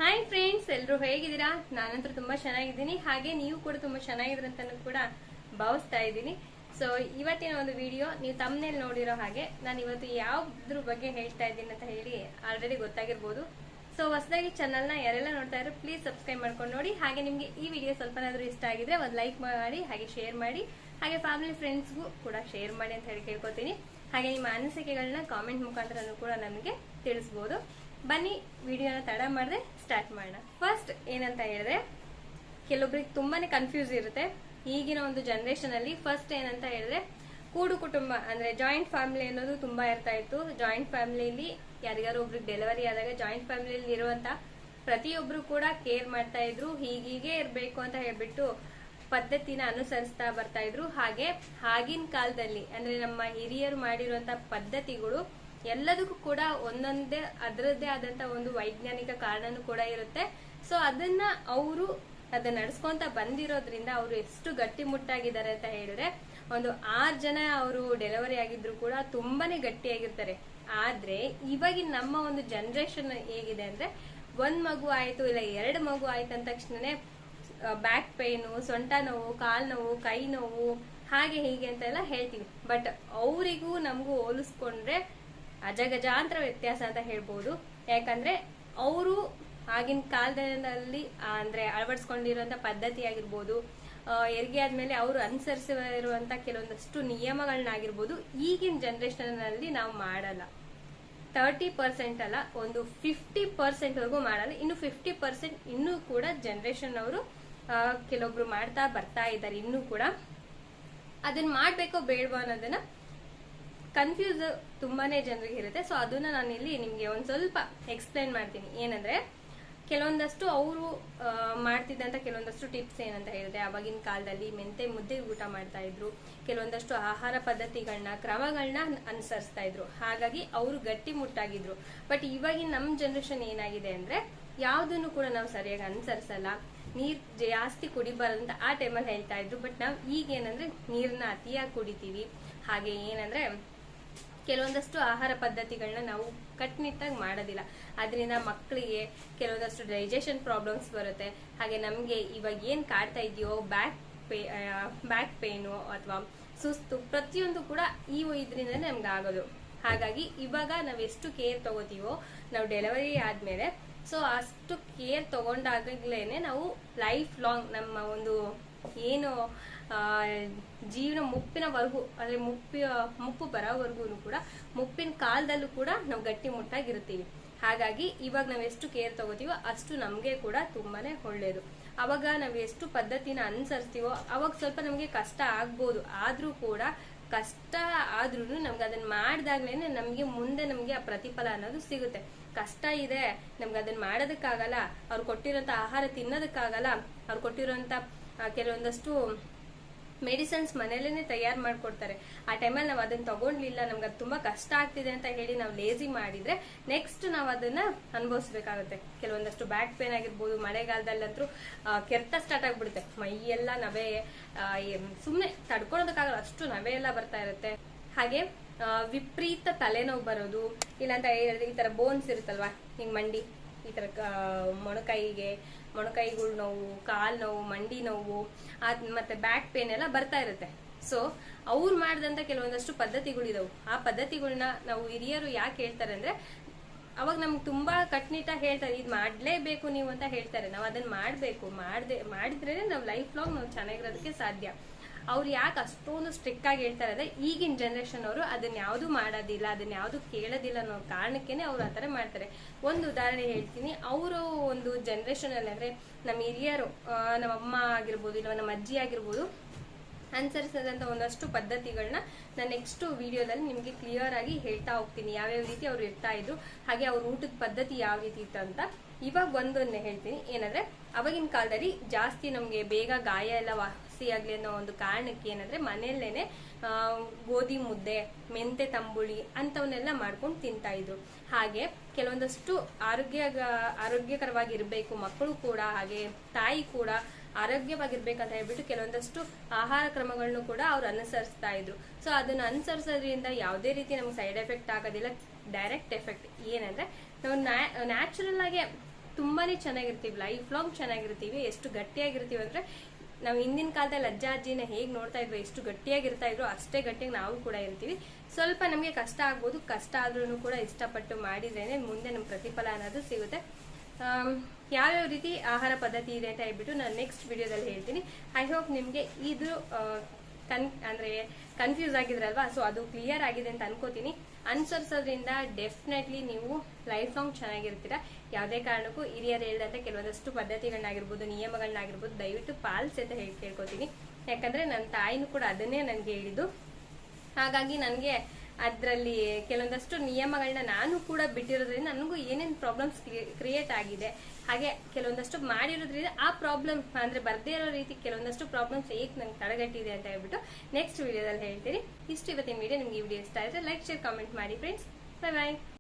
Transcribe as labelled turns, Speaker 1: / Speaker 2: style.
Speaker 1: Hi friends, ಎಲ್ಲರೂ ಹೇಗಿದ್ದೀರಾ? ನಾನಂತೂ ತುಂಬಾ ಚೆನ್ನಾಗಿದ್ದೀನಿ. ಹಾಗೆ ನೀವು ಕೂಡ ತುಂಬಾ ಚೆನ್ನಾಗಿದ್ರಂತ ಕೂಡ ಭಾವಿಸ್ತಾ ಇದ್ದೀನಿ. ಸೊ ಇವತ್ತಿನ ಒಂದು ವಿಡಿಯೋ ನೀವು ತಮ್ಮನೇಲಿ ನೋಡಿರೋ ಹಾಗೆ ನಾನು ಇವತ್ತು ಯಾವ್ದ್ರ ಬಗ್ಗೆ ಹೇಳ್ತಾ ಇದ್ದೀನಿ ಅಂತ ಹೇಳಿ ಆಲ್ರೆಡಿ ಗೊತ್ತಾಗಿರ್ಬೋದು. ಸೊ ಹೊಸದಾಗಿ ಚಾನಲ್ನ ಯಾರೆಲ್ಲ ನೋಡ್ತಾ ಇರೋ ಪ್ಲೀಸ್ ಸಬ್ಸ್ಕ್ರೈಬ್ ಮಾಡ್ಕೊಂಡು ನೋಡಿ. ಹಾಗೆ ನಿಮ್ಗೆ ಈ ವಿಡಿಯೋ ಸ್ವಲ್ಪನಾದ್ರೂ ಇಷ್ಟ ಆಗಿದ್ರೆ ಒಂದು ಲೈಕ್ ಮಾಡಿ, ಹಾಗೆ ಶೇರ್ ಮಾಡಿ, ಹಾಗೆ ಫ್ಯಾಮಿಲಿ ಫ್ರೆಂಡ್ಸ್ಗೂ ಕೂಡ ಶೇರ್ ಮಾಡಿ ಅಂತ ಹೇಳಿ ಕೇಳ್ಕೊತೀನಿ. ಹಾಗೆ ನಿಮ್ಮ ಅನಿಸಿಕೆಗಳನ್ನ ಕಾಮೆಂಟ್ ಮುಖಾಂತರ ಕೂಡ ನಮಗೆ ತಿಳಿಸ್ಬೋದು. ಬನ್ನಿ ವಿಡಿಯೋನ ತಡ ಮಾಡದೆ ಸ್ಟಾರ್ಟ್ ಮಾಡೋಣ. ಫಸ್ಟ್ ಏನಂತ ಹೇಳಿದ್ರೆ, ಕೆಲವೊಬ್ರಿಗೆ ತುಂಬಾನೇ ಕನ್ಫ್ಯೂಸ್ ಇರುತ್ತೆ ಈಗಿನ ಒಂದು ಜನರೇಷನ್ ಅಲ್ಲಿ. ಫಸ್ಟ್ ಏನಂತ ಹೇಳಿದ್ರೆ, ಕೂಡು ಕುಟುಂಬ ಅಂದ್ರೆ ಜಾಯಿಂಟ್ ಫ್ಯಾಮಿಲಿ ಅನ್ನೋದು ತುಂಬಾ ಇರ್ತಾ ಇತ್ತು. ಜಾಯಿಂಟ್ ಫ್ಯಾಮಿಲಿಯಲ್ಲಿ ಯಾರಿಗಾರು ಒಬ್ರಿಗೆ ಡೆಲಿವರಿ ಆದಾಗ ಜಾಯಿಂಟ್ ಫ್ಯಾಮಿಲಿಯಲ್ಲಿ ಇರುವಂತ ಪ್ರತಿಯೊಬ್ರು ಕೂಡ ಕೇರ್ ಮಾಡ್ತಾ ಇದ್ರು. ಹೀಗೀಗೆ ಇರ್ಬೇಕು ಅಂತ ಹೇಳ್ಬಿಟ್ಟು ಪದ್ಧತಿನ ಅನುಸರಿಸ್ತಾ ಬರ್ತಾ ಇದ್ರು. ಹಾಗೆ ಆಗಿನ ಕಾಲದಲ್ಲಿ ಅಂದ್ರೆ ನಮ್ಮ ಹಿರಿಯರು ಮಾಡಿರುವಂತ ಪದ್ಧತಿಗಳು ಎಲ್ಲದಕ್ಕೂ ಕೂಡ ಒಂದೊಂದೇ ಅದರದ್ದೇ ಆದಂತ ಒಂದು ವೈಜ್ಞಾನಿಕ ಕಾರಣನೂ ಕೂಡ ಇರುತ್ತೆ. ಸೊ ಅದನ್ನ ನಡೆಸ್ಕೊಂತ ಬಂದಿರೋದ್ರಿಂದ ಅವರು ಎಷ್ಟು ಗಟ್ಟಿಮುಟ್ಟಾಗಿದ್ದಾರೆ ಅಂತ ಹೇಳಿದ್ರೆ, ಒಂದು 6 ಜನ ಅವರು ಡೆಲಿವರಿ ಆಗಿದ್ರು ಕೂಡ ತುಂಬಾನೇ ಗಟ್ಟಿಯಾಗಿರ್ತಾರೆ. ಆದ್ರೆ ಇವಾಗಿನ ನಮ್ಮ ಒಂದು ಜನರೇಷನ್ ಹೇಗಿದೆ ಅಂದ್ರೆ, 1 ಮಗು ಆಯ್ತು ಇಲ್ಲ 2 ಮಗು ಆಯ್ತು ಅಂದ ತಕ್ಷಣನೇ ಬ್ಯಾಕ್ ಪೇನು, ಸೊಂಟ ನೋವು, ಕಾಲ್ ನೋವು, ಕೈ ನೋವು, ಹಾಗೆ ಹೀಗೆ ಅಂತೆಲ್ಲ ಹೇಳ್ತೀವಿ. ಬಟ್ ಅವರಿಗೂ ನಮಗೂ ಹೋಲಿಸ್ಕೊಂಡ್ರೆ ಅಜಗಜಾಂತರ ವ್ಯತ್ಯಾಸ ಅಂತ ಹೇಳ್ಬೋದು. ಯಾಕಂದ್ರೆ ಅವರು ಆಗಿನ ಕಾಲದಲ್ಲಿ ಅಂದ್ರೆ ಅಳವಡಿಸ್ಕೊಂಡಿರುವಂತ ಪದ್ಧತಿ ಆಗಿರ್ಬೋದು, ಹೆರಿಗೆ ಆದ್ಮೇಲೆ ಅವರು ಅನುಸರಿಸಿರುವಂತ ಕೆಲವೊಂದಷ್ಟು ನಿಯಮಗಳನ್ನಾಗಿರ್ಬೋದು ಈಗಿನ ಜನರೇಷನ್ ಅಲ್ಲಿ ನಾವು ಮಾಡಲ್ಲ. 30% ಅಲ್ಲ, ಒಂದು 50% ವರೆಗೂ ಮಾಡಲ್ಲ. ಇನ್ನು 50% ಇನ್ನೂ ಕೂಡ ಜನರೇಷನ್ ಅವರು ಕೆಲವೊಬ್ರು ಮಾಡ್ತಾ ಬರ್ತಾ ಇದ್ದಾರೆ. ಇನ್ನೂ ಕೂಡ ಅದನ್ನ ಮಾಡ್ಬೇಕೋ ಬೇಡವೋ ಅನ್ನೋದನ್ನ ಕನ್ಫ್ಯೂಸ್ ತುಂಬಾನೇ ಜನರಿಗೆ ಇರುತ್ತೆ. ಸೊ ಅದನ್ನ ನಾನು ಇಲ್ಲಿ ನಿಮ್ಗೆ ಒಂದ್ ಸ್ವಲ್ಪ ಎಕ್ಸ್ಪ್ಲೈನ್ ಮಾಡ್ತೀನಿ. ಏನಂದ್ರೆ, ಕೆಲವೊಂದಷ್ಟು ಅವರು ಮಾಡ್ತಿದ್ದಂತ ಕೆಲವೊಂದಷ್ಟು ಟಿಪ್ಸ್ ಏನಂತ ಹೇಳಿದ್ರೆ, ಅವಾಗಿನ ಕಾಲದಲ್ಲಿ ಮೆಂತೆ ಮುದ್ದೆ ಊಟ ಮಾಡ್ತಾ ಇದ್ರು, ಕೆಲವೊಂದಷ್ಟು ಆಹಾರ ಪದ್ಧತಿಗಳನ್ನ ಕ್ರಮಗಳನ್ನ ಅನುಸರಿಸ್ತಾ ಇದ್ರು. ಹಾಗಾಗಿ ಅವರು ಗಟ್ಟಿ ಮುಟ್ಟಾಗಿದ್ರು. ಬಟ್ ಇವಾಗಿನ ನಮ್ ಜನರೇಷನ್ ಏನಾಗಿದೆ ಅಂದ್ರೆ, ಯಾವ್ದನ್ನು ಕೂಡ ನಾವು ಸರಿಯಾಗಿ ಅನುಸರಿಸಲ್ಲ. ನೀರ್ ಜಾಸ್ತಿ ಕುಡಿಬಾರಂತ ಆ ಟೈಮಲ್ಲಿ ಹೇಳ್ತಾ ಇದ್ರು. ಬಟ್ ನಾವ್ ಈಗ ಏನಂದ್ರೆ ನೀರನ್ನ ಅತಿಯಾಗಿ ಕುಡಿತೀವಿ. ಹಾಗೆ ಏನಂದ್ರೆ, ಕೆಲವೊಂದಷ್ಟು ಆಹಾರ ಪದ್ಧತಿಗಳನ್ನ ನಾವು ಕಟ್ಟುನಿಟ್ಟಾಗಿ ಮಾಡೋದಿಲ್ಲ. ಅದರಿಂದ ಮಕ್ಕಳಿಗೆ ಕೆಲವೊಂದಷ್ಟು ಡೈಜೆಷನ್ ಪ್ರಾಬ್ಲಮ್ಸ್ ಬರುತ್ತೆ. ಹಾಗೆ ನಮ್ಗೆ ಇವಾಗ ಏನ್ ಕಾಡ್ತಾ ಇದೆಯೋ ಬ್ಯಾಕ್ ಪೇನು ಅಥವಾ ಸುಸ್ತು, ಪ್ರತಿಯೊಂದು ಕೂಡ ಇದರಿಂದ ನಮ್ಗೆ ಆಗೋದು. ಹಾಗಾಗಿ ಇವಾಗ ನಾವ್ ಎಷ್ಟು ಕೇರ್ ತಗೋತೀವೋ ನಾವು ಡೆಲಿವರಿ ಆದ್ಮೇಲೆ, ಸೊ ಅಷ್ಟು ಕೇರ್ ತಗೊಂಡಾಗ್ಲೇನೆ ನಾವು ಲೈಫ್ ಲಾಂಗ್ ನಮ್ಮ ಒಂದು ಏನು ಜೀವನ ಮುಪ್ಪಿನವರೆಗೂ ಅಂದ್ರೆ ಮುಪ್ಪು ಬರೋವರೆಗೂ ಕೂಡ, ಮುಪ್ಪಿನ ಕಾಲದಲ್ಲೂ ಕೂಡ ನಾವು ಗಟ್ಟಿ ಮುಟ್ಟಾಗಿರ್ತೀವಿ. ಹಾಗಾಗಿ ಇವಾಗ ನಾವ್ ಎಷ್ಟು ಕೇರ್ ತಗೋತೀವೋ ಅಷ್ಟು ನಮ್ಗೆ ಕೂಡ ತುಂಬಾನೇ ಒಳ್ಳೇದು. ಅವಾಗ ನಾವ್ ಎಷ್ಟು ಪದ್ಧತಿನ ಅನುಸರಿಸ್ತೀವೋ ಅವಾಗ ಸ್ವಲ್ಪ ನಮ್ಗೆ ಕಷ್ಟ ಆಗ್ಬೋದು. ಆದ್ರೂ ಕೂಡ ಕಷ್ಟ ಆದ್ರೂ ನಮ್ಗೆ ಅದನ್ನ ಮಾಡ್ದಾಗ್ಲೇನೆ ನಮ್ಗೆ ಮುಂದೆ ನಮ್ಗೆ ಆ ಪ್ರತಿಫಲ ಅನ್ನೋದು ಸಿಗುತ್ತೆ. ಕಷ್ಟ ಇದೆ, ನಮ್ಗೆ ಅದನ್ನ ಮಾಡೋದಕ್ಕಾಗಲ್ಲ, ಅವ್ರು ಕೊಟ್ಟಿರೋಂತ ಆಹಾರ ತಿನ್ನೋದಕ್ಕಾಗಲ್ಲ, ಅವ್ರು ಕೊಟ್ಟಿರೋಂತ ಕೆಲವೊಂದಷ್ಟು ಮೆಡಿಸಿನ್ಸ್ ಮನೇಲೇನೆ ತಯಾರು ಮಾಡ್ಕೊಡ್ತಾರೆ. ಆ ಟೈಮಲ್ಲಿ ನಾವು ಅದನ್ನ ತಗೊಂಡ್ಲಿಲ್ಲ, ನಮ್ಗೆ ಅದು ತುಂಬಾ ಕಷ್ಟ ಆಗ್ತಿದೆ ಅಂತ ಹೇಳಿ ನಾವು ಲೇಜಿ ಮಾಡಿದ್ರೆ ನೆಕ್ಸ್ಟ್ ನಾವು ಅದನ್ನ ಅನುಭವಿಸ್ಬೇಕಾಗುತ್ತೆ. ಕೆಲವೊಂದಷ್ಟು ಬ್ಯಾಕ್ ಪೇನ್ ಆಗಿರ್ಬೋದು, ಮಳೆಗಾಲದಲ್ಲಂತೂ ಕೆರೆತ ಸ್ಟಾರ್ಟ್ ಆಗ್ಬಿಡುತ್ತೆ. ಮೈಯೆಲ್ಲ ನವೆ, ಸುಮ್ನೆ ತಡ್ಕೊಳೋದಕ್ಕಾಗಲ್ಲ, ಅಷ್ಟು ನವೆ ಎಲ್ಲ ಬರ್ತಾ ಇರುತ್ತೆ. ಹಾಗೆ ವಿಪರೀತ ತಲೆನೋವು ಬರೋದು, ಇಲ್ಲಾಂತ ಹೇಳಿದ್ರೆ ಈ ತರ ಬೋನ್ಸ್ ಇರುತ್ತಲ್ವಾ, ಹಿಂಗ್ ಮಂಡಿ, ಈ ತರ ಮೊಣಕೈಗಳು ನೋವು, ಕಾಲ್ ನೋವು, ಮಂಡಿ ನೋವು, ಮತ್ತೆ ಬ್ಯಾಕ್ ಪೇನ್ ಎಲ್ಲ ಬರ್ತಾ ಇರುತ್ತೆ. ಸೊ ಅವ್ರು ಮಾಡಿದಂತ ಕೆಲವೊಂದಷ್ಟು ಪದ್ಧತಿಗಳಿದಾವು. ಆ ಪದ್ಧತಿಗಳನ್ನ ನಾವು ಹಿರಿಯರು ಯಾಕೆ ಹೇಳ್ತಾರೆ ಅಂದ್ರೆ, ಅವಾಗ ನಮ್ಗೆ ತುಂಬಾ ಕಟ್ನಿಟ್ಟಾಗಿ ಹೇಳ್ತಾರೆ, ಇದ್ ಮಾಡ್ಲೇಬೇಕು ನೀವು ಅಂತ ಹೇಳ್ತಾರೆ. ನಾವ್ ಅದನ್ನ ಮಾಡಿದ್ರೆ ನಾವು ಲೈಫ್ ಲಾಂಗ್ ನಾವು ಚೆನ್ನಾಗಿರೋದಕ್ಕೆ ಸಾಧ್ಯ. ಅವ್ರು ಯಾಕೆ ಅಷ್ಟೊಂದು ಸ್ಟ್ರಿಕ್ಟ್ ಆಗಿ ಹೇಳ್ತಾರೆ ಅಂದ್ರೆ, ಈಗಿನ ಜನರೇಷನ್ ಅವರು ಅದನ್ನ ಯಾವ್ದು ಮಾಡೋದಿಲ್ಲ, ಅದನ್ನ ಯಾವ್ದು ಕೇಳೋದಿಲ್ಲ ಅನ್ನೋ ಕಾರಣಕ್ಕೇನೆ ಅವ್ರು ಆತರ ಮಾಡ್ತಾರೆ. ಒಂದು ಉದಾಹರಣೆ ಹೇಳ್ತೀನಿ. ಅವರು ಒಂದು ಜನರೇಷನ್ ಅಲ್ಲಿ ಅಂದ್ರೆ ನಮ್ಮ ಹಿರಿಯರು, ನಮ್ಮ ಅಮ್ಮ ಆಗಿರ್ಬೋದು ಇಲ್ಲ ನಮ್ಮ ಅಜ್ಜಿ ಆಗಿರ್ಬೋದು, ಅನುಸರಿಸಿದಂತ ಒಂದಷ್ಟು ಪದ್ಧತಿಗಳನ್ನ ನಾನು ನೆಕ್ಸ್ಟ್ ವಿಡಿಯೋದಲ್ಲಿ ನಿಮ್ಗೆ ಕ್ಲಿಯರ್ ಆಗಿ ಹೇಳ್ತಾ ಹೋಗ್ತೀನಿ. ಯಾವ್ಯಾವ ರೀತಿ ಅವ್ರು ಇರ್ತಾ ಇದ್ರು, ಹಾಗೆ ಅವ್ರ ಊಟದ ಪದ್ಧತಿ ಯಾವ ರೀತಿ ಇತ್ತು ಅಂತ. ಇವಾಗ ಒಂದೊಂದೇ ಹೇಳ್ತೀನಿ. ಏನಂದ್ರೆ, ಅವಾಗಿನ ಕಾಲದಲ್ಲಿ ಜಾಸ್ತಿ ನಮ್ಗೆ ಬೇಗ ಗಾಯ ಎಲ್ಲ ವಾಸಿಯಾಗ್ಲಿ ಅನ್ನೋ ಒಂದು ಕಾರಣಕ್ಕೆ ಏನಂದ್ರೆ, ಮನೆಯಲ್ಲೇನೆ ಗೋಧಿ ಮುದ್ದೆ, ಮೆಂತೆ ತಂಬುಳಿ ಅಂತವನ್ನೆಲ್ಲ ಮಾಡ್ಕೊಂಡು ತಿಂತಾ ಇದ್ರು. ಹಾಗೆ ಕೆಲವೊಂದಷ್ಟು ಆರೋಗ್ಯಕರವಾಗಿರ್ಬೇಕು ಮಕ್ಕಳು ಕೂಡ, ಹಾಗೆ ತಾಯಿ ಕೂಡ ಆರೋಗ್ಯವಾಗಿರ್ಬೇಕಂತ ಹೇಳ್ಬಿಟ್ಟು ಕೆಲವೊಂದಷ್ಟು ಆಹಾರ ಕ್ರಮಗಳನ್ನು ಕೂಡ ಅವ್ರು ಅನುಸರಿಸ್ತಾ ಇದ್ರು. ಸೊ ಅದನ್ನ ಅನುಸರಿಸೋದ್ರಿಂದ ಯಾವುದೇ ರೀತಿ ನಮ್ಗೆ ಸೈಡ್ ಎಫೆಕ್ಟ್ ಆಗೋದಿಲ್ಲ. ಡೈರೆಕ್ಟ್ ಎಫೆಕ್ಟ್ ಏನಂದ್ರೆ, ನಾವು ನ್ಯಾಚುರಲ್ ಆಗಿ ತುಂಬಾನೇ ಚೆನ್ನಾಗಿರ್ತೀವಿ, ಲೈಫ್ ಲಾಂಗ್ ಚೆನ್ನಾಗಿರ್ತೀವಿ. ಎಷ್ಟು ಗಟ್ಟಿಯಾಗಿರ್ತೀವಿ ಅಂದ್ರೆ ನಾವು ಹಿಂದಿನ ಕಾಲದಲ್ಲಿ ಅಜ್ಜ ಅಜ್ಜಿನ ಹೇಗೆ ನೋಡ್ತಾ ಇದ್ವಿ, ಎಷ್ಟು ಗಟ್ಟಿಯಾಗಿರ್ತಾ ಇದ್ರು ಅಷ್ಟೇ ಗಟ್ಟಿಯಾಗಿ ನಾವು ಕೂಡ ಇರ್ತೀವಿ. ಸ್ವಲ್ಪ ನಮಗೆ ಕಷ್ಟ ಆಗ್ಬೋದು, ಕಷ್ಟ ಆದ್ರೂ ಕೂಡ ಇಷ್ಟಪಟ್ಟು ಮಾಡಿದ್ರೇನೆ ಮುಂದೆ ನಮ್ಮ ಪ್ರತಿಫಲ ಅನ್ನೋದು ಸಿಗುತ್ತೆ. ಯಾವ್ಯಾವ ರೀತಿ ಆಹಾರ ಪದ್ಧತಿ ಇದೆ ಅಂತ ಹೇಳ್ಬಿಟ್ಟು ನಾನು ನೆಕ್ಸ್ಟ್ ವಿಡಿಯೋದಲ್ಲಿ ಹೇಳ್ತೀನಿ. ಐ ಹೋಪ್ ನಿಮ್ಗೆ ಇದು ಅಂದ್ರೆ ಕನ್ಫ್ಯೂಸ್ ಆಗಿದ್ರಲ್ವಾ, ಸೊ ಅದು ಕ್ಲಿಯರ್ ಆಗಿದೆ ಅಂತ ಅನ್ಕೋತೀನಿ. ಅನುಸರಿಸೋದ್ರಿಂದ ಡೆಫಿನೆಟ್ಲಿ ನೀವು ಲೈಫ್ ಲಾಂಗ್ ಚೆನ್ನಾಗಿರ್ತೀರಾ. ಯಾವುದೇ ಕಾರಣಕ್ಕೂ ಹಿರಿಯರು ಹೇಳಿದಂತೆ ಕೆಲವೊಂದಷ್ಟು ಪದ್ಧತಿಗಳನ್ನಾಗಿರ್ಬೋದು, ನಿಯಮಗಳನ್ನಾಗಿರ್ಬೋದು ದಯವಿಟ್ಟು ಪಾಲಿಸಿ ಅಂತ ಕೇಳ್ಕೊತೀನಿ. ಯಾಕಂದ್ರೆ ನನ್ನ ತಾಯಿನೂ ಕೂಡ ಅದನ್ನೇ ನನಗೆ ಹೇಳಿದ್ದು. ಹಾಗಾಗಿ ನನಗೆ ಅದರಲ್ಲಿ ಕೆಲವೊಂದಷ್ಟು ನಿಯಮಗಳನ್ನ ನಾನು ಕೂಡ ಬಿಟ್ಟಿರೋದ್ರಿಂದ ನನಗೂ ಏನೇನು ಪ್ರಾಬ್ಲಮ್ಸ್ ಕ್ರಿಯೇಟ್ ಆಗಿದೆ, ಹಾಗೆ ಕೆಲವೊಂದಷ್ಟು ಮಾಡಿರೋದ್ರಿಂದ ಆ ಪ್ರಾಬ್ಲಮ್ ಅಂದ್ರೆ ಬರ್ದೇ ಇರೋ ರೀತಿ ಕೆಲವೊಂದಷ್ಟು ಪ್ರಾಬ್ಲಮ್ಸ್ ಹೇಗೆ ನಂಗೆ ತಡೆಗಟ್ಟಿದೆ ಅಂತ ಹೇಳ್ಬಿಟ್ಟು ನೆಕ್ಸ್ಟ್ ವಿಡಿಯೋದಲ್ಲಿ ಹೇಳ್ತೀನಿ. ಇಷ್ಟು ಇವತ್ತಿನ ವಿಡಿಯೋ. ನಿಮ್ಗೆ ಈ ವಿಡಿಯೋ ಇಷ್ಟ ಆದ್ರೆ ಲೈಕ್, ಶೇರ್, ಕಾಮೆಂಟ್ ಮಾಡಿ ಫ್ರೆಂಡ್ಸ್. ಬೈ ಬಾಯ್.